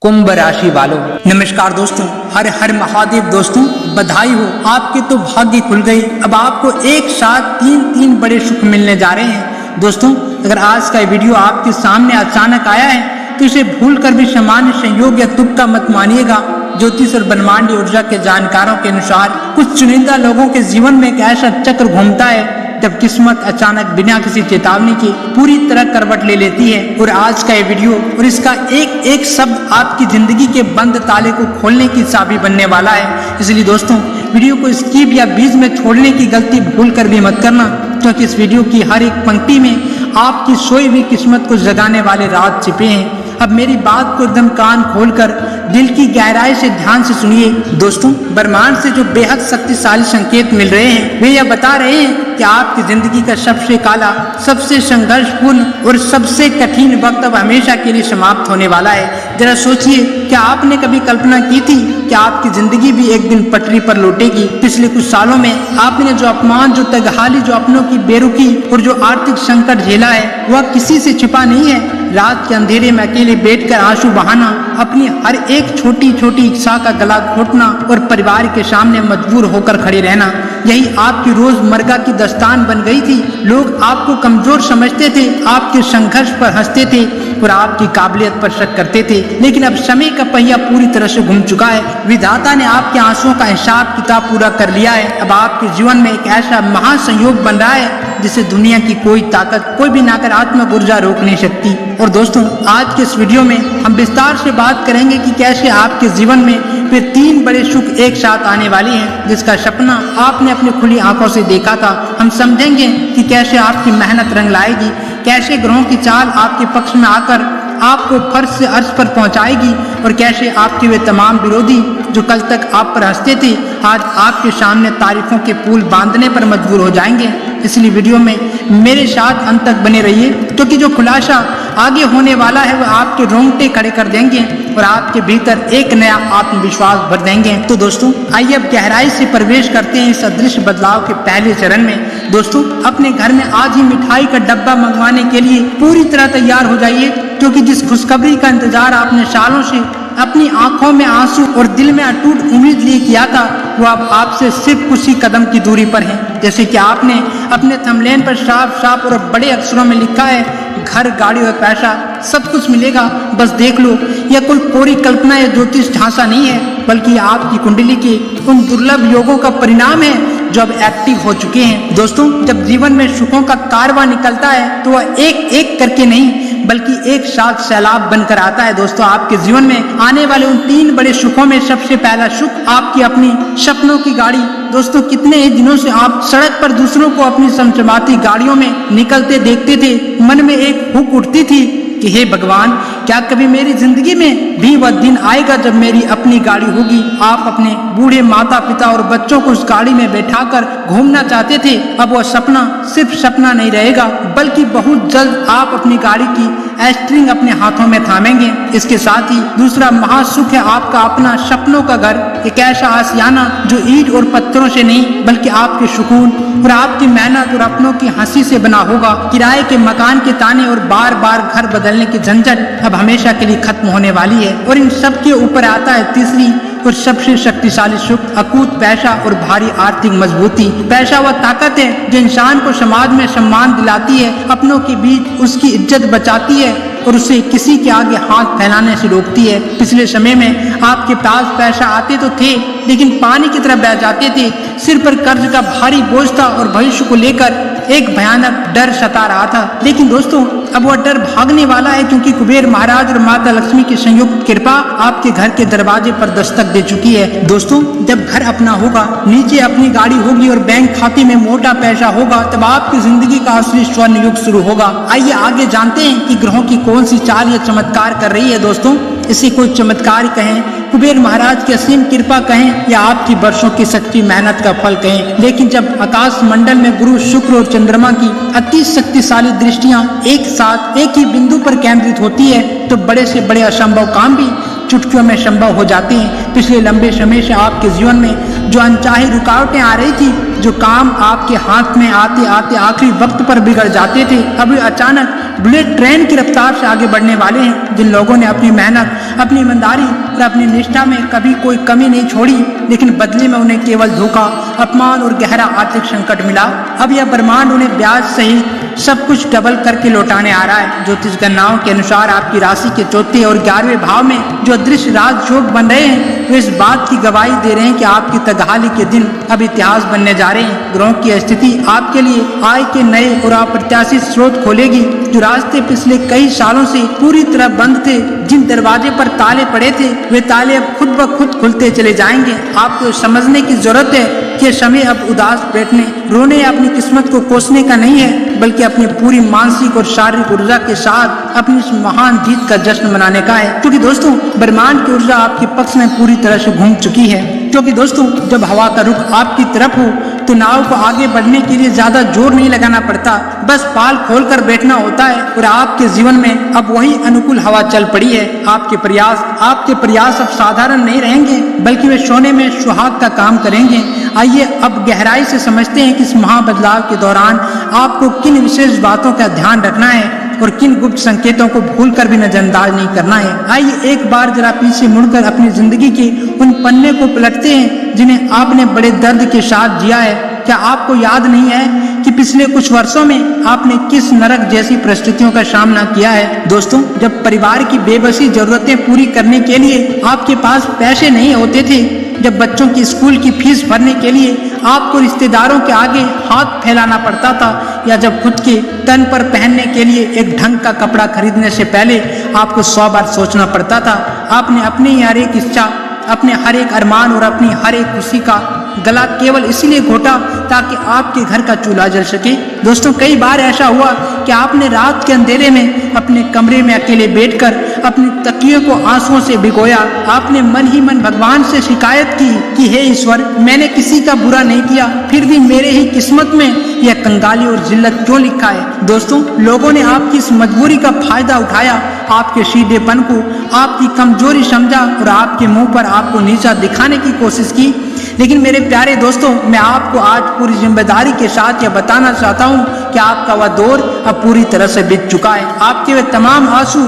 कुंभ राशि वालों, नमस्कार दोस्तों। हर हर महादेव दोस्तों, बधाई हो, आपके तो भाग्य खुल गई। अब आपको एक साथ तीन बड़े सुख मिलने जा रहे हैं। दोस्तों, अगर आज का वीडियो आपके सामने अचानक आया है तो इसे भूलकर भी सामान्य संयोग या तुक्का मत मानिएगा। ज्योतिष और ब्रह्मांडीय ऊर्जा के जानकारों के अनुसार कुछ चुनिंदा लोगों के जीवन में एक ऐसा चक्र घूमता है जब किस्मत अचानक बिना किसी चेतावनी के पूरी तरह करवट ले लेती है। और आज का ये वीडियो और इसका एक एक शब्द आपकी जिंदगी के बंद ताले को खोलने की चाबी बनने वाला है। इसलिए दोस्तों, वीडियो को स्किप या बीच में छोड़ने की गलती भूल कर भी मत करना, क्योंकि इस वीडियो की हर एक पंक्ति में आपकी सोई हुई किस्मत को जगाने वाले राज छिपे हैं। अब मेरी बात को एकदम कान खोलकर दिल की गहराई से ध्यान से सुनिए। दोस्तों, ब्रह्मांड से जो बेहद शक्तिशाली संकेत मिल रहे हैं वे यह बता रहे हैं कि आपकी जिंदगी का सबसे काला, सबसे संघर्षपूर्ण और सबसे कठिन वक्त अब हमेशा के लिए समाप्त होने वाला है। जरा सोचिए, क्या आपने कभी कल्पना की थी कि आपकी जिंदगी भी एक दिन पटरी पर लौटेगी? पिछले कुछ सालों में आपने जो अपमान, जो तगहाली, जो अपनों की बेरुखी और जो आर्थिक संकट झेला है वह किसी से छिपा नहीं है। रात के अंधेरे में अकेले बैठकर आंसू बहाना, अपनी हर एक छोटी छोटी इच्छा का गला घोटना और परिवार के सामने मजबूर होकर खड़े रहना, यही आपकी रोजमर्रा की दास्तान बन गई थी। लोग आपको कमजोर समझते थे, आपके संघर्ष पर हंसते थे और आपकी काबिलियत पर शक करते थे। लेकिन अब समय का पहिया पूरी तरह से घूम चुका है। विधाता ने आपके आंसुओं का हिसाब किताब पूरा कर लिया है। अब आपके जीवन में एक ऐसा महासंयोग बन रहा है जिसे दुनिया की कोई ताकत, कोई भी नकारात्मक ऊर्जा रोक नहीं सकती। और दोस्तों, आज के इस वीडियो में हम विस्तार से बात करेंगे कि कैसे आपके जीवन में वे 3 बड़े सुख एक साथ आने वाले हैं जिसका सपना आपने अपनी खुली आंखों से देखा था। हम समझेंगे कि कैसे आपकी मेहनत रंग लाएगी, कैसे ग्रहों की चाल आपके पक्ष में आकर आपको फर्श से अर्श पर पहुंचाएगी और कैसे आपके वे तमाम विरोधी जो कल तक आप पर हंसते थे आज आपके सामने तारीफों के पुल बांधने पर मजबूर हो जाएंगे। इसलिए वीडियो में मेरे साथ अंत तक बने रहिए, क्योंकि जो खुलासा आगे होने वाला है वह आपके रोंगटे खड़े कर देंगे और आपके भीतर एक नया आत्मविश्वास भर देंगे। तो दोस्तों, आइए अब गहराई से प्रवेश करते हैं इस अदृश्य बदलाव के पहले चरण में। दोस्तों, अपने घर में आज ही मिठाई का डब्बा मंगवाने के लिए पूरी तरह तैयार हो जाइए, क्योंकि जिस खुशखबरी का इंतजार आपने सालों से अपनी आंखों में आंसू और दिल में अटूट उम्मीद लिए किया था वो अब आपसे सिर्फ कुछ ही कदम की दूरी पर है। जैसे कि आपने अपने थंबनेल पर साफ साफ और बड़े अक्षरों में लिखा है, घर, गाड़ी और पैसा सब कुछ मिलेगा, बस देख लो। यह कोई कोरी कल्पना या ज्योतिष झांसा नहीं है, बल्कि आपकी कुंडली के उन दुर्लभ योगों का परिणाम है जो अब एक्टिव हो चुके हैं। दोस्तों, जब जीवन में सुखों का कारवां निकलता है तो वह एक एक करके नहीं बल्कि एक साथ सैलाब बनकर आता है। दोस्तों, आपके जीवन में आने वाले उन 3 बड़े सुखों में सबसे पहला सुख आपकी अपनी सपनों की गाड़ी। दोस्तों, कितने ही दिनों से आप सड़क पर दूसरों को अपनी चमचमाती गाड़ियों में निकलते देखते थे। मन में एक हुक उठती थी कि हे भगवान, क्या कभी मेरी जिंदगी में भी वह दिन आएगा जब मेरी अपनी गाड़ी होगी। आप अपने बूढ़े माता पिता और बच्चों को उस गाड़ी में बैठाकर घूमना चाहते थे। अब वह सपना सिर्फ सपना नहीं रहेगा, बल्कि बहुत जल्द आप अपनी गाड़ी की स्टीयरिंग अपने हाथों में थामेंगे। इसके साथ ही दूसरा महासुख है आपका अपना सपनों का घर, एक ऐसा आशियाना जो ईंट और पत्थरों से नहीं बल्कि आपके सुकून और आपकी मेहनत और अपनों की हंसी से बना होगा। किराए के मकान के ताने और बार बार घर बदलने की झंझट अब हमेशा के लिए खत्म होने वाली है। और इन सब के ऊपर आता है तीसरी और सबसे शक्तिशाली सुख, अकूत पैसा और भारी आर्थिक मजबूती। पैसा वह ताकत है जो इंसान को समाज में सम्मान दिलाती है, अपनों के बीच उसकी इज्जत बचाती है और उसे किसी के आगे हाथ फैलाने से रोकती है। पिछले समय में आपके पास पैसा आते तो थे, लेकिन पानी की तरह बह जाते थे। सिर पर कर्ज का भारी बोझ था और भविष्य को लेकर एक भयानक डर सता रहा था। लेकिन दोस्तों, अब वह डर भागने वाला है, क्योंकि कुबेर महाराज और माता लक्ष्मी की संयुक्त कृपा आपके घर के दरवाजे पर दस्तक दे चुकी है। दोस्तों, जब घर अपना होगा, नीचे अपनी गाड़ी होगी और बैंक खाते में मोटा पैसा होगा, तब आपकी जिंदगी का असली स्वर्ण युग शुरू होगा। आइए आगे जानते हैं कि ग्रहों की कौन सी चाल या चमत्कार कर रही है। दोस्तों, इसे कोई चमत्कार कहें, कुबेर महाराज की असीम कृपा कहें या आपकी वर्षों की सच्ची मेहनत का फल कहें, लेकिन जब आकाश मंडल में गुरु, शुक्र और चंद्रमा की अति शक्तिशाली दृष्टियां एक साथ एक ही बिंदु पर केंद्रित होती है तो बड़े से बड़े असंभव काम भी चुटकियों में संभव हो जाते हैं। पिछले लंबे समय से आपके जीवन में जो अनचाही रुकावटें आ रही थी, जो काम आपके हाथ में आते आते आखिरी वक्त पर बिगड़ जाते थे, अभी अचानक बुलेट ट्रेन की रफ्तार से आगे बढ़ने वाले हैं। जिन लोगों ने अपनी मेहनत, अपनी ईमानदारी और अपनी निष्ठा में कभी कोई कमी नहीं छोड़ी, लेकिन बदले में उन्हें केवल धोखा, अपमान और गहरा आर्थिक संकट मिला, अब यह ब्रह्मांड उन्हें ब्याज सहित सब कुछ डबल करके लौटाने आ रहा है। ज्योतिष गणनाओं के अनुसार आपकी राशि के चौथे और 11वें भाव में जो अदृश्य राजयोग बन रहे हैं, वे इस बात की गवाही दे रहे हैं कि आपकी तगहाली के दिन अब इतिहास बनने जा रहे हैं। ग्रहों की स्थिति आपके लिए आय के नए और अप्रत्याशित स्रोत खोलेगी। जो रास्ते पिछले कई सालों से पूरी तरह बंद थे, जिन दरवाजे पर ताले पड़े थे, वे ताले अब खुद ब खुद खुलते चले जाएंगे। आपको समझने की जरूरत है कि समय अब उदास बैठने, रोने या अपनी किस्मत को कोसने का नहीं है, बल्कि अपनी पूरी मानसिक और शारीरिक ऊर्जा के साथ अपनी इस महान जीत का जश्न मनाने का है। क्योंकि दोस्तों, ब्रह्मांड की ऊर्जा आपके पक्ष में पूरी तरह से घूम चुकी है। क्योंकि दोस्तों, जब हवा का रुख आपकी तरफ हो तो नाव को आगे बढ़ने के लिए ज्यादा जोर नहीं लगाना पड़ता, बस पाल खोलकर बैठना होता है। और आपके जीवन में अब वही अनुकूल हवा चल पड़ी है। आपके प्रयास अब साधारण नहीं रहेंगे, बल्कि वे सोने में सुहाग का काम करेंगे। आइए अब गहराई से समझते हैं कि इस महाबदलाव के दौरान आपको किन विशेष बातों का ध्यान रखना है और किन गुप्त संकेतों को भूलकर भी नजरअंदाज नहीं करना है। आइए एक बार जरा पीछे मुड़कर अपनी जिंदगी के उन पन्ने को पलटते हैं जिन्हें आपने बड़े दर्द के साथ जिया है। क्या आपको याद नहीं है कि पिछले कुछ वर्षों में आपने किस नरक जैसी परिस्थितियों का सामना किया है? दोस्तों, जब परिवार की बेबसी जरूरतें पूरी करने के लिए आपके पास पैसे नहीं होते थे, जब बच्चों की स्कूल की फीस भरने के लिए आपको रिश्तेदारों के आगे हाथ फैलाना पड़ता था, या जब खुद के तन पर पहनने के लिए एक ढंग का कपड़ा खरीदने से पहले आपको 100 बार सोचना पड़ता था, आपने अपनी हर एक इच्छा, अपने हर एक अरमान और अपनी हर एक खुशी का गला केवल इसलिए घोटा ताकि आपके घर का चूल्हा जल सके। दोस्तों, कई बार ऐसा हुआ कि आपने रात के अंधेरे में अपने कमरे में अकेले बैठकर अपनी तकिए को आंसुओं से भिगोया। आपने मन ही मन भगवान से शिकायत की कि हे ईश्वर, मैंने किसी का बुरा नहीं किया, फिर भी मेरे ही किस्मत में यह कंगाली और जिल्लत क्यों लिखा है? दोस्तों, लोगों ने आपकी इस मजबूरी का फायदा उठाया, आपके सीधेपन को, आपकी कमजोरी समझा और आपके मुंह पर आपको नीचा दिखाने की कोशिश की। लेकिन मेरे प्यारे दोस्तों, मैं आपको आज पूरी जिम्मेदारी के साथ यह बताना चाहता हूँ कि आपका वह दौर अब पूरी तरह से बीत चुका है। आपके वे तमाम आंसू,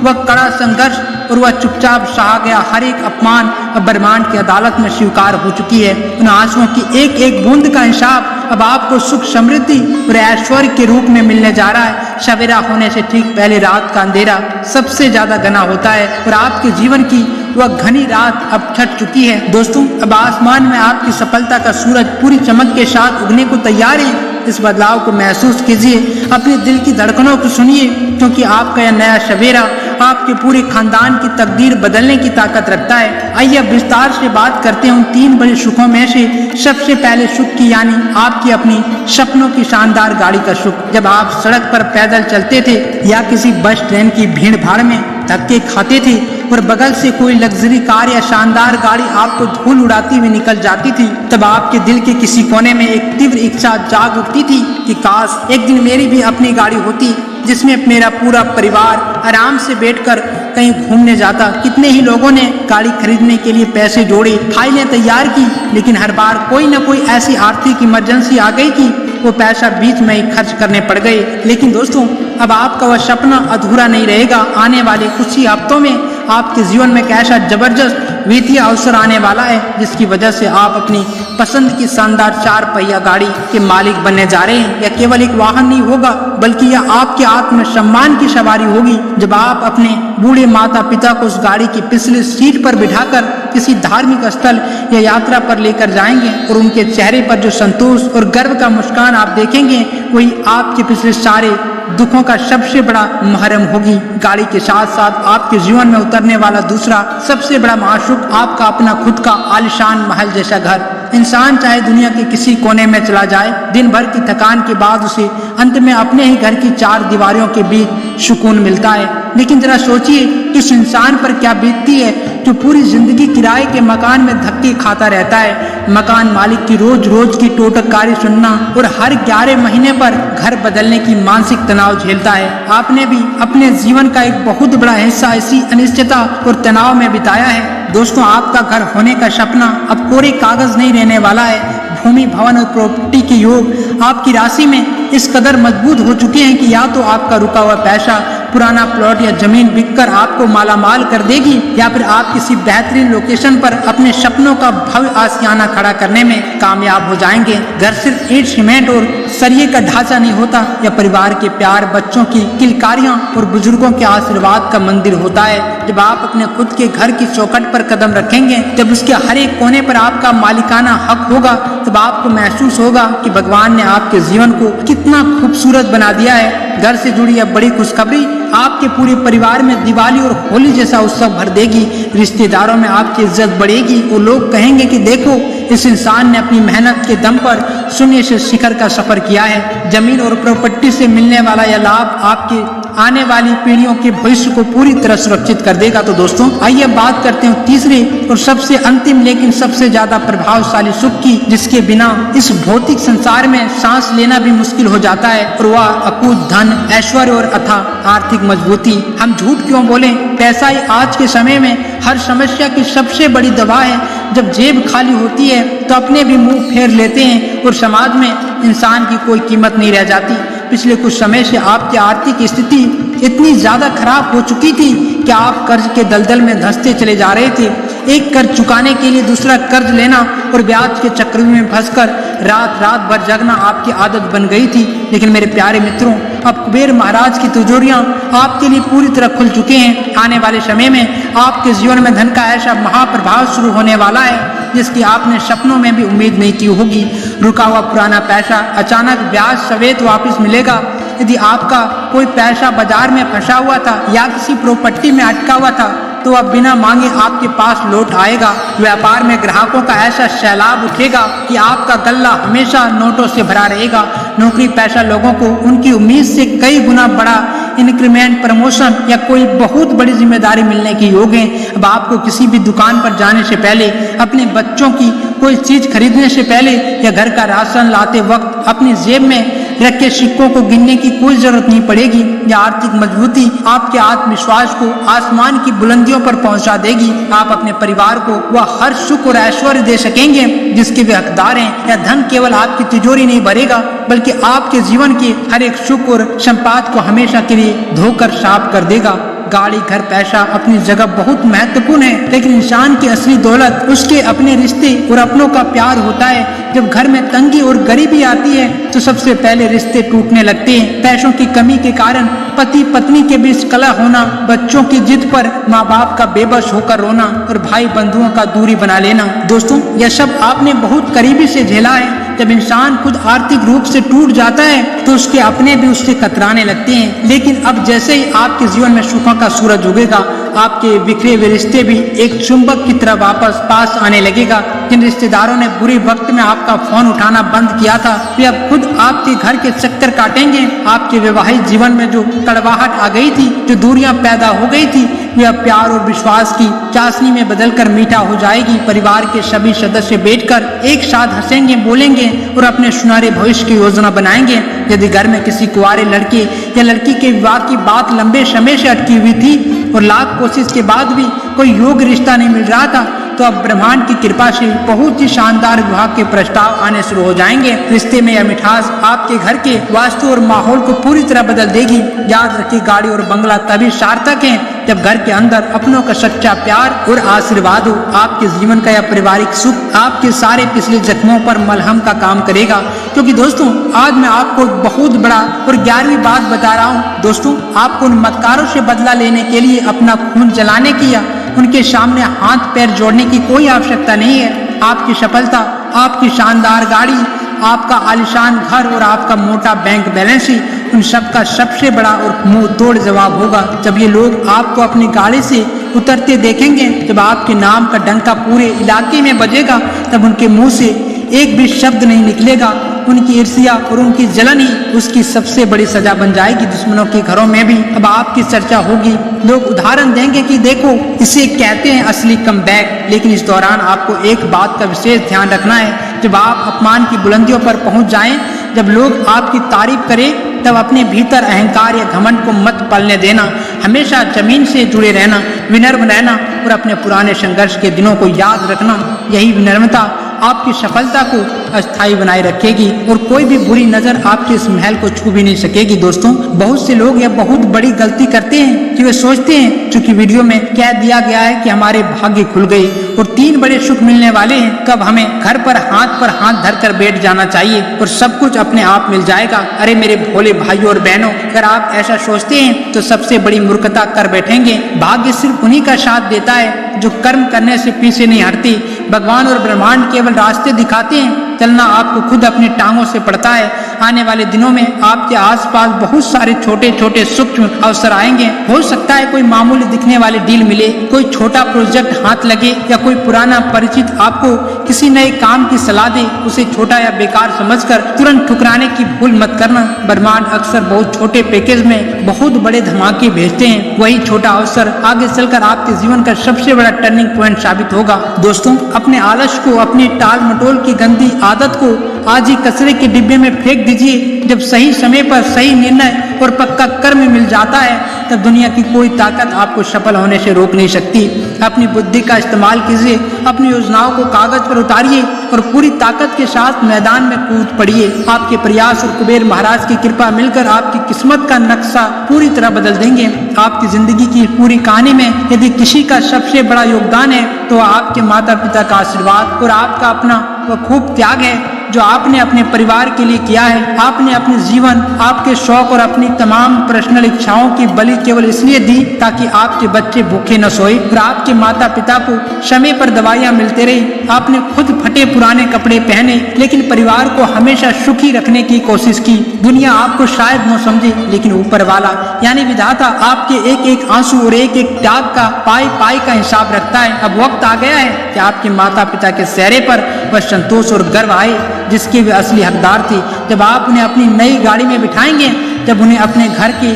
वह कड़ा संघर्ष और वह चुपचाप सहा गया हर एक अपमान अब ब्रह्मांड की अदालत में स्वीकार हो चुकी है। उन आंसुओं की एक एक बूंद का हिसाब अब आपको सुख, समृद्धि और ऐश्वर्य के रूप में मिलने जा रहा है। सवेरा होने से ठीक पहले रात का अंधेरा सबसे ज्यादा घना होता है और आपके जीवन की वह घनी रात अब छट चुकी है। दोस्तों, अब आसमान में आपकी सफलता का सूरज पूरी चमक के साथ उगने को तैयार है। इस बदलाव को महसूस कीजिए, अपने दिल की धड़कनों को सुनिए, क्योंकि आपका यह नया सवेरा आपके पूरे खानदान की तकदीर बदलने की ताकत रखता है। आइए अब विस्तार से बात करते हैं उन 3 बड़े सुखों में से सबसे पहले सुख की, यानी आपकी अपनी सपनों की शानदार गाड़ी का सुख। जब आप सड़क पर पैदल चलते थे या किसी बस ट्रेन की भीड़ भाड़ में धक्के खाते थे और बगल से कोई लग्जरी कार या शानदार गाड़ी आपको धूल उड़ाती हुई निकल जाती थी, तब आपके दिल के किसी कोने में एक तीव्र इच्छा जाग उठती थी कि काश एक दिन मेरी भी अपनी गाड़ी होती जिसमें मेरा पूरा परिवार आराम से बैठकर कहीं घूमने जाता। कितने ही लोगों ने गाड़ी खरीदने के लिए पैसे जोड़े, फाइलें तैयार की, लेकिन हर बार कोई न कोई ऐसी आर्थिक इमरजेंसी आ गई कि वो पैसा बीच में ही खर्च करने पड़ गए। लेकिन दोस्तों, अब आपका वह सपना अधूरा नहीं रहेगा। आने वाले कुछ ही हफ्तों में आपके जीवन में एक ऐसा जबरदस्त वित्तीय अवसर आने वाला है जिसकी वजह से आप अपनी पसंद की शानदार 4 पहिया गाड़ी के मालिक बनने जा रहे हैं। यह केवल एक वाहन नहीं होगा, बल्कि यह आपके आत्मसम्मान की सवारी होगी। जब आप अपने बूढ़े माता पिता को उस गाड़ी की पिछली सीट पर बिठाकर किसी धार्मिक स्थल या यात्रा पर लेकर जाएंगे और उनके चेहरे पर जो संतोष और गर्व का मुस्कान आप देखेंगे, वही आपके पिछले सारे दुखों का सबसे बड़ा महरम होगी। गाड़ी के साथ साथ आपके जीवन में उतरने वाला दूसरा सबसे बड़ा महासुख आपका अपना खुद का आलीशान महल जैसा घर। इंसान चाहे दुनिया के किसी कोने में चला जाए, दिन भर की थकान के बाद उसे अंत में अपने ही घर की 4 दीवारों के बीच सुकून मिलता है। लेकिन जरा सोचिए, किस इंसान पर क्या बीतती है जो पूरी जिंदगी किराए के मकान में धक्के खाता रहता है, मकान मालिक की रोज रोज की टोटकारी सुनना और हर 11 महीने पर घर बदलने की मानसिक तनाव झेलता है। आपने भी अपने जीवन का एक बहुत बड़ा हिस्सा इसी अनिश्चितता और तनाव में बिताया है। दोस्तों, आपका घर होने का सपना अब कोरे कागज नहीं रहने वाला है। भूमि, भवन और प्रॉपर्टी के योग आपकी राशि में इस कदर मजबूत हो चुके हैं कि या तो आपका रुका हुआ पैसा, पुराना प्लॉट या जमीन बिककर आपको मालामाल कर देगी, या फिर आप किसी बेहतरीन लोकेशन पर अपने सपनों का भव्य आशियाना खड़ा करने में कामयाब हो जाएंगे। घर सिर्फ ईंट, सीमेंट और सरिये का ढांचा नहीं होता, यह परिवार के प्यार, बच्चों की किलकारियां और बुजुर्गों के आशीर्वाद का मंदिर होता है। जब आप अपने खुद के घर की चौखट पर कदम रखेंगे, जब उसके हर एक कोने पर आपका मालिकाना हक होगा, तब आपको महसूस होगा कि भगवान ने आपके जीवन को कितना खूबसूरत बना दिया है। घर से जुड़ी यह बड़ी खुशखबरी आपके पूरे परिवार में दिवाली और होली जैसा उत्सव भर देगी। रिश्तेदारों में आपकी इज्जत बढ़ेगी और लोग कहेंगे कि देखो, इस इंसान ने अपनी मेहनत के दम पर शून्य से शिखर का सफर किया है। जमीन और प्रॉपर्टी से मिलने वाला यह लाभ आपके आने वाली पीढ़ियों के भविष्य को पूरी तरह सुरक्षित कर देगा। तो दोस्तों, आइए बात करते हैं तीसरे और सबसे अंतिम लेकिन सबसे ज्यादा प्रभावशाली सुख की, जिसके बिना इस भौतिक संसार में सांस लेना भी मुश्किल हो जाता है, और वह अकूत धन, ऐश्वर्य और अथाह आर्थिक मजबूती। हम झूठ क्यों बोलें, पैसा ही आज के समय में हर समस्या की सबसे बड़ी दवा है। जब जेब खाली होती है तो अपने भी मुंह फेर लेते हैं और समाज में इंसान की कोई कीमत नहीं रह जाती। पिछले कुछ समय से आपकी आर्थिक स्थिति इतनी ज्यादा खराब हो चुकी थी कि आप कर्ज के दलदल में धंसते चले जा रहे थे। एक कर्ज चुकाने के लिए दूसरा कर्ज लेना और ब्याज के चक्रव्यूह में फंसकर रात रात भर जगना आपकी आदत बन गई थी। लेकिन मेरे प्यारे मित्रों, अब कुबेर महाराज की तिजोरियां आपके लिए पूरी तरह खुल चुके हैं। आने वाले समय में आपके जीवन में धन का ऐसा महाप्रभाव शुरू होने वाला है जिसकी आपने सपनों में भी उम्मीद नहीं की होगी। रुका हुआ पुराना पैसा अचानक ब्याज समेत वापस मिलेगा। यदि आपका कोई पैसा बाजार में फंसा हुआ था या किसी प्रॉपर्टी में अटका हुआ था, तो अब बिना मांगे आपके पास लौट आएगा। व्यापार में ग्राहकों का ऐसा सैलाब उठेगा कि आपका गल्ला हमेशा नोटों से भरा रहेगा। नौकरी पेशा लोगों को उनकी उम्मीद से कई गुना बड़ा इंक्रीमेंट, प्रमोशन या कोई बहुत बड़ी जिम्मेदारी मिलने के योग है। अब आपको किसी भी दुकान पर जाने से पहले, अपने बच्चों की कोई चीज खरीदने से पहले या घर का राशन लाते वक्त अपनी जेब में रखे सिक्कों को गिनने की कोई जरूरत नहीं पड़ेगी। यह आर्थिक मजबूती आपके आत्मविश्वास को आसमान की बुलंदियों पर पहुंचा देगी। आप अपने परिवार को वह हर सुख और ऐश्वर्य दे सकेंगे जिसके वे हकदार हैं। यह धन केवल आपकी तिजोरी नहीं भरेगा, बल्कि आपके जीवन के हर एक सुख और संपाद को हमेशा के लिए धोकर साफ कर देगा। गाड़ी, घर, पैसा अपनी जगह बहुत महत्वपूर्ण है, लेकिन इंसान की असली दौलत उसके अपने रिश्ते और अपनों का प्यार होता है। जब घर में तंगी और गरीबी आती है तो सबसे पहले रिश्ते टूटने लगते हैं। पैसों की कमी के कारण पति पत्नी के बीच कलह होना, बच्चों की जिद पर माँ बाप का बेबस होकर रोना और भाई बंधुओं का दूरी बना लेना। दोस्तों, यह सब आपने बहुत करीबी से झेला है। जब इंसान खुद आर्थिक रूप से टूट जाता है तो उसके अपने भी उससे कतराने लगते हैं। लेकिन अब जैसे ही आपके जीवन में सुखों का सूरज उगेगा, आपके बिखरे हुए रिश्ते भी एक चुंबक की तरह वापस पास आने लगेगा। जिन रिश्तेदारों ने बुरे वक्त में आपका फोन उठाना बंद किया था, वे अब खुद आपके घर के चक्कर काटेंगे। आपके वैवाहिक जीवन में जो कड़वाहट आ गई थी, जो दूरियां पैदा हो गई थी, वे अब प्यार और विश्वास की चाशनी में बदलकर मीठा हो जाएगी। परिवार के सभी सदस्य बैठकर एक साथ हंसेंगे, बोलेंगे और अपने सुनहरे भविष्य की योजना बनाएंगे। यदि घर में किसी कुंवारे लड़के या लड़की के विवाह की बात लंबे समय से अटकी हुई थी और लाख कोशिश के बाद भी कोई योग्य रिश्ता नहीं मिल रहा था, तो अब ब्रह्मांड की कृपा से बहुत ही शानदार विवाह के प्रस्ताव आने शुरू हो जाएंगे। रिश्ते में यह मिठास आपके घर के वास्तु और माहौल को पूरी तरह बदल देगी। याद रखिए, गाड़ी और बंगला तभी सार्थक है जब घर के अंदर अपनों का सच्चा प्यार और आशीर्वाद हो। आपके जीवन का यह पारिवारिक सुख आपके सारे पिछले जख्मों पर मलहम का काम करेगा। क्योंकि दोस्तों, आज मैं आपको बहुत बड़ा और 11वीं बात बता रहा हूँ। दोस्तों, आपको उन मक्कारों से बदला लेने के लिए अपना खून जलाने की या उनके सामने हाथ पैर जोड़ने की कोई आवश्यकता नहीं है। आपकी सफलता, आपकी शानदार गाड़ी, आपका आलीशान घर और आपका मोटा बैंक बैलेंस ही उन सब का सबसे बड़ा और मुंह तोड़ जवाब होगा। जब ये लोग आपको अपनी गाड़ी से उतरते देखेंगे, जब आपके नाम का डंका पूरे इलाके में बजेगा, तब उनके मुंह से एक भी शब्द नहीं निकलेगा। उनकी ईर्ष्या और उनकी जलन ही उसकी सबसे बड़ी सजा बन जाएगी। दुश्मनों के घरों में भी अब आपकी चर्चा होगी। लोग उदाहरण देंगे कि देखो इसे कहते हैं असली कमबैक। लेकिन इस दौरान आपको एक बात का विशेष ध्यान रखना है, जब आप अपमान की बुलंदियों पर पहुंच जाएं, जब लोग आपकी तारीफ करें, तब अपने भीतर अहंकार या घमंड को मत पलने देना। हमेशा जमीन से जुड़े रहना, विनम्र रहना और अपने पुराने संघर्ष के दिनों को याद रखना। यही विनम्रता आपकी सफलता को अस्थायी बनाए रखेगी और कोई भी बुरी नजर आपके इस महल को छू भी नहीं सकेगी। दोस्तों, बहुत से लोग यह बहुत बड़ी गलती करते हैं कि वे सोचते हैं चूंकि वीडियो में कह दिया गया है कि हमारे भाग्य खुल गए और 3 बड़े सुख मिलने वाले हैं, कब हमें घर पर हाथ धरकर बैठ जाना चाहिए और सब कुछ अपने आप मिल जाएगा। अरे मेरे भोले भाइयों और बहनों, अगर आप ऐसा सोचते हैं तो सबसे बड़ी मूर्खता कर बैठेंगे। भाग्य सिर्फ उन्हीं का साथ देता है जो कर्म करने से पीछे नहीं हटती। भगवान और ब्रह्मांड केवल रास्ते दिखाते हैं, चलना आपको खुद अपनी टांगों से पड़ता है। आने वाले दिनों में आपके आसपास बहुत सारे छोटे छोटे सूक्ष्म अवसर आएंगे। हो सकता है कोई मामूली दिखने वाली डील मिले, कोई छोटा प्रोजेक्ट हाथ लगे या कोई पुराना परिचित आपको किसी नए काम की सलाह दे। उसे छोटा या बेकार समझकर तुरंत ठुकराने की भूल मत करना। ब्रह्मांड अक्सर बहुत छोटे पैकेज में बहुत बड़े धमाके भेजते हैं। वही छोटा अवसर आगे चलकर आपके जीवन का सबसे बड़ा टर्निंग पॉइंट साबित होगा। दोस्तों, अपने आलस को, अपनी टाल मटोल की गंदी आदत को आज ही कचरे के डिब्बे में फेंक दीजिए। जब सही समय पर सही निर्णय और पक्का कर्म मिल जाता है, तब दुनिया की कोई ताकत आपको सफल होने से रोक नहीं सकती। अपनी बुद्धि का इस्तेमाल कीजिए, अपनी योजनाओं को कागज पर उतारिए और पूरी ताकत के साथ मैदान में कूद पड़िए। आपके प्रयास और कुबेर महाराज की कृपा मिलकर आपकी किस्मत का नक्शा पूरी तरह बदल देंगे। आपकी जिंदगी की पूरी कहानी में यदि किसी का सबसे बड़ा योगदान है तो आपके माता पिता का आशीर्वाद और आपका अपना वह खूब त्याग है जो आपने अपने परिवार के लिए किया है। आपने अपने जीवन, आपके शौक और अपनी तमाम पर्सनल इच्छाओं की बलि केवल इसलिए दी ताकि आपके बच्चे भूखे न सोए और आपके माता पिता को समय पर दवाइयां मिलते रही। आपने खुद फटे पुराने कपड़े पहने लेकिन परिवार को हमेशा सुखी रखने की कोशिश की। दुनिया आपको शायद न समझे, लेकिन ऊपर वाला यानी विधाता आपके एक एक आंसू और एक एक त्याग का पाई पाई का हिसाब रखता है। अब वक्त आ गया है कि आपके माता पिता के चेहरे पर वह संतोष और गर्व आए जिसके वे असली हकदार थे। जब आप उन्हें अपनी नई गाड़ी में बिठाएंगे, जब उन्हें अपने घर के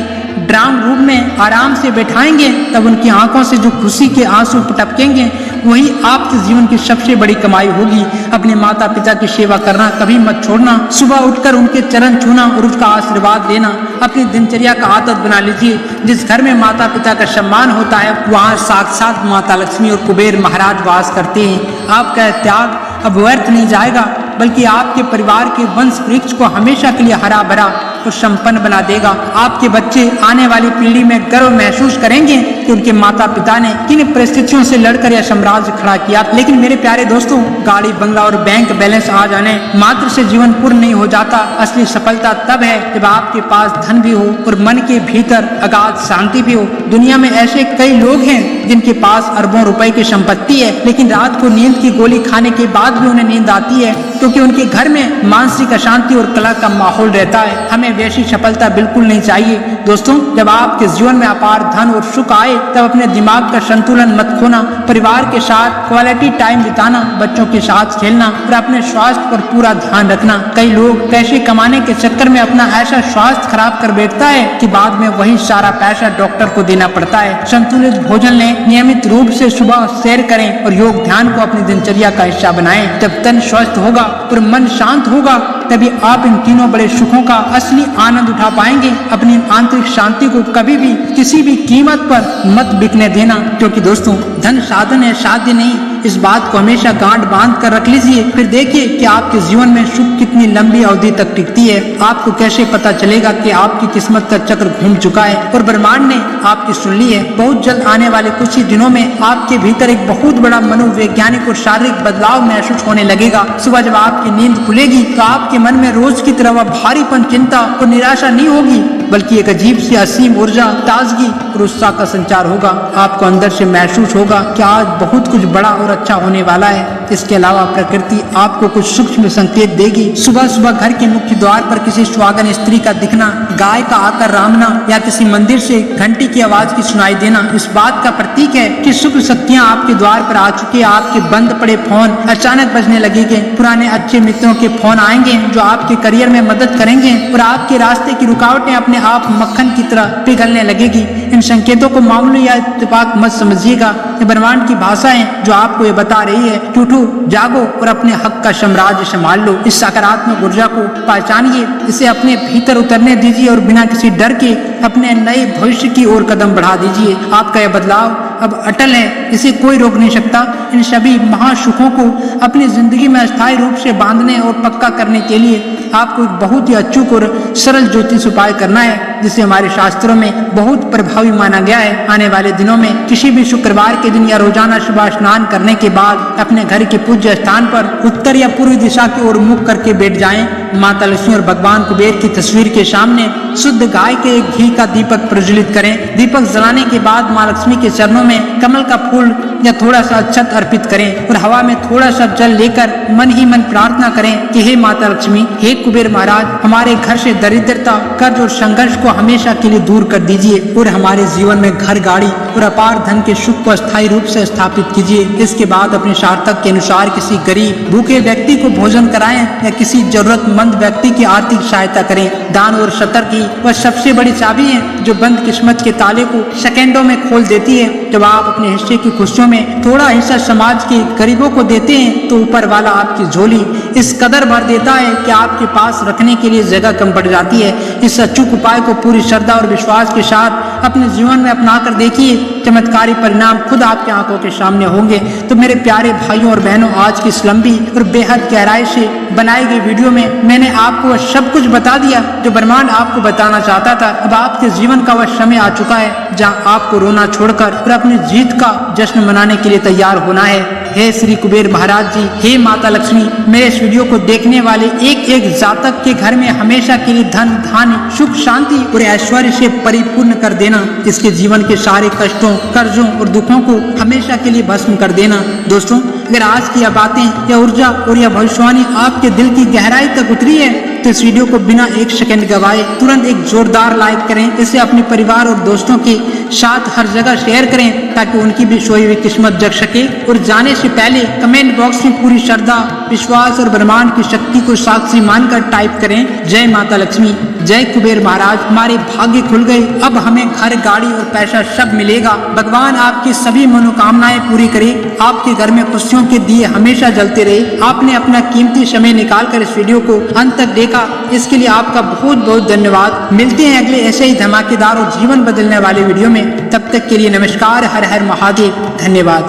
ड्राइंग रूम में आराम से बैठाएंगे, तब उनकी आंखों से जो खुशी के आंसू टपकेंगे वही आपके जीवन की सबसे बड़ी कमाई होगी। अपने माता पिता की सेवा करना कभी मत छोड़ना। सुबह उठकर उनके चरण छूना और उसका आशीर्वाद लेना अपनी दिनचर्या का आदत बना लीजिए। जिस घर में माता पिता का सम्मान होता है वहाँ साक्षात माता लक्ष्मी और कुबेर महाराज वास करते हैं। आपका त्याग अब व्यर्थ नहीं जाएगा, बल्कि आपके परिवार के वंश वृक्ष को हमेशा के लिए हरा भरा और संपन्न बना देगा। आपके बच्चे आने वाली पीढ़ी में गर्व महसूस करेंगे कि उनके माता पिता ने किन परिस्थितियों से लड़कर यह साम्राज्य खड़ा किया। लेकिन मेरे प्यारे दोस्तों, गाड़ी, बंगला और बैंक बैलेंस आ जाने मात्र से जीवन पूर्ण नहीं हो जाता। असली सफलता तब है जब आपके पास धन भी हो और मन के भीतर अगाध शांति भी हो। दुनिया में ऐसे कई लोग हैं जिनके पास अरबों रुपए की संपत्ति है, लेकिन रात को नींद की गोली खाने के बाद भी उन्हें नींद आती है क्योंकि उनके घर में मानसिक अशांति और कलह का माहौल रहता है। हमें वैसी सफलता बिल्कुल नहीं चाहिए। दोस्तों, जब आपके जीवन में अपार धन और सुख आए तब अपने दिमाग का संतुलन मत खोना। परिवार के साथ क्वालिटी टाइम बिताना, बच्चों के साथ खेलना और अपने स्वास्थ्य पर पूरा ध्यान रखना। कई लोग पैसे कमाने के चक्कर में अपना ऐसा स्वास्थ्य खराब कर बैठता है कि बाद में वही सारा पैसा डॉक्टर को देना पड़ता है। संतुलित भोजन लें, नियमित रूप से सुबह सैर करें और योग ध्यान को अपनी दिनचर्या का हिस्सा बनाएं। जब तन स्वस्थ होगा और मन शांत होगा तभी आप इन तीनों बड़े सुखों का असली आनंद उठा पाएंगे। अपनी आंतरिक शांति को कभी भी किसी भी कीमत पर मत बिकने देना, क्योंकि दोस्तों धन साधन है, साध्य नहीं। इस बात को हमेशा गांठ बांध कर रख लीजिए, फिर देखिए कि आपके जीवन में सुख कितनी लंबी अवधि तक टिकती है। आपको कैसे पता चलेगा कि आपकी किस्मत का चक्र घूम चुका है और ब्रह्मांड ने आपकी सुन ली है। बहुत जल्द आने वाले कुछ ही दिनों में आपके भीतर एक बहुत बड़ा मनोवैज्ञानिक और शारीरिक बदलाव महसूस होने लगेगा। सुबह जब आपकी नींद खुलेगी तो आपके मन में रोज की तरह भारीपन, चिंता और निराशा नहीं होगी, बल्कि एक अजीब सी असीम ऊर्जा, ताजगी और उत्साह का संचार होगा। आपको अंदर से महसूस होगा कि आज बहुत कुछ बड़ा और अच्छा होने वाला है। इसके अलावा प्रकृति आपको कुछ सूक्ष्म संकेत देगी। सुबह सुबह घर के मुख्य द्वार पर किसी सुहागन स्त्री का दिखना, गाय का आकर रामना या किसी मंदिर से घंटी की आवाज की सुनाई देना इस बात का प्रतीक है कि शुभ शक्तियाँ आपके द्वार पर आ चुकी है। आपके बंद पड़े फोन अचानक बजने लगेंगे, पुराने अच्छे मित्रों के फोन आएंगे जो आपके करियर में मदद करेंगे और आपके रास्ते की रुकावटें अपने आप मक्खन की तरह पिघलने लगेगी। इन संकेतों को मामूली या इत्तेफाक मत समझिएगा, ये ब्रह्मांड की भाषा है जो आपको ये बता रही है कि उठो, जागो और अपने हक का साम्राज्य संभाल लो। इस सकारात्मक ऊर्जा को पहचानिए, इसे अपने भीतर उतरने दीजिए और बिना किसी डर के अपने नए भविष्य की ओर कदम बढ़ा दीजिए। आपका यह बदलाव अब अटल है, इसे कोई रोक नहीं सकता। इन सभी महासुखों को अपनी जिंदगी में अस्थायी रूप से बांधने और पक्का करने के लिए आपको एक बहुत ही अचूक और सरल ज्योतिष उपाय करना है, जिसे हमारे शास्त्रों में बहुत प्रभावी माना गया है। आने वाले दिनों में किसी भी शुक्रवार के दिन या रोजाना सुबह स्नान करने के बाद अपने घर के पूज्य स्थान पर उत्तर या पूर्व दिशा की ओर मुख करके बैठ जाएं। माता लक्ष्मी और भगवान कुबेर की तस्वीर के सामने शुद्ध गाय के घी का दीपक प्रज्वलित करें। दीपक जलाने के बाद माँ लक्ष्मी के चरणों में कमल का फूल या थोड़ा सा अक्षत अर्पित करें और हवा में थोड़ा सा जल लेकर मन ही मन प्रार्थना करें कि हे माता लक्ष्मी, हे कुबेर महाराज, हमारे घर से दरिद्रता, कर्ज और संघर्ष को हमेशा के लिए दूर कर दीजिए और हमारे जीवन में घर, गाड़ी और अपार धन के सुख को अस्थायी रूप से स्थापित कीजिए। इसके बाद अपने सार्थक के अनुसार किसी गरीब भूखे व्यक्ति को भोजन कराएं या किसी जरूरतमंद व्यक्ति की आर्थिक सहायता करें। दान और सतर की वह सबसे बड़ी चाबी है जो बंद किस्मत के ताले को सेकेंडों में खोल देती है। जब आप अपने हिस्से की खुशियों में थोड़ा हिस्सा समाज के गरीबों को देते हैं तो ऊपर वाला आपकी झोली इस कदर भर देता है कि आपके पास रखने के लिए जगह कम पड़ जाती है। इस अचूक उपाय को पूरी श्रद्धा और विश्वास के साथ अपने जीवन में अपना कर देखिए, चमत्कारी परिणाम खुद आपकी आंखों के सामने होंगे। तो मेरे प्यारे भाइयों और बहनों, आज की इस लंबी और बेहद गहराई से बनाई गई वीडियो में मैंने आपको सब कुछ बता दिया जो ब्रह्मांड आपको बताना चाहता था। अब आपके जीवन का वह समय आ चुका है जहां आपको रोना छोड़कर और अपनी जीत का जश्न मनाने के लिए तैयार होना है। हे श्री कुबेर महाराज जी, हे माता लक्ष्मी, मेरे इस वीडियो को देखने वाले एक एक जातक के घर में हमेशा के लिए धन, धान्य, सुख, शांति और ऐश्वर्य से परिपूर्ण कर देना। इसके जीवन के सारे कष्टों, कर्जों और दुखों को हमेशा के लिए भस्म कर देना। दोस्तों, अगर आज की यह बातें, यह ऊर्जा और यह भविष्यवाणी आपके दिल की गहराई तक उतरी है तो इस वीडियो को बिना एक सेकंड गवाए तुरंत एक जोरदार लाइक करें। इसे अपने परिवार और दोस्तों के साथ हर जगह शेयर करें ताकि उनकी भी सोई हुई किस्मत जग सके। और जाने से पहले कमेंट बॉक्स में पूरी श्रद्धा, विश्वास और ब्रह्मांड की शक्ति को साक्षी मानकर टाइप करें, जय माता लक्ष्मी, जय कुबेर महाराज, हमारे भाग्य खुल गए, अब हमें घर, गाड़ी और पैसा सब मिलेगा। भगवान आपकी सभी मनोकामनाएं पूरी करे, आपके घर में खुशियों के दिए हमेशा जलते रहे। आपने अपना कीमती समय निकालकर इस वीडियो को अंत तक देखा, इसके लिए आपका बहुत बहुत धन्यवाद। मिलते हैं अगले ऐसे ही धमाकेदार और जीवन बदलने वाले वीडियो में। तब तक के लिए नमस्कार, हर हर महादेव, धन्यवाद।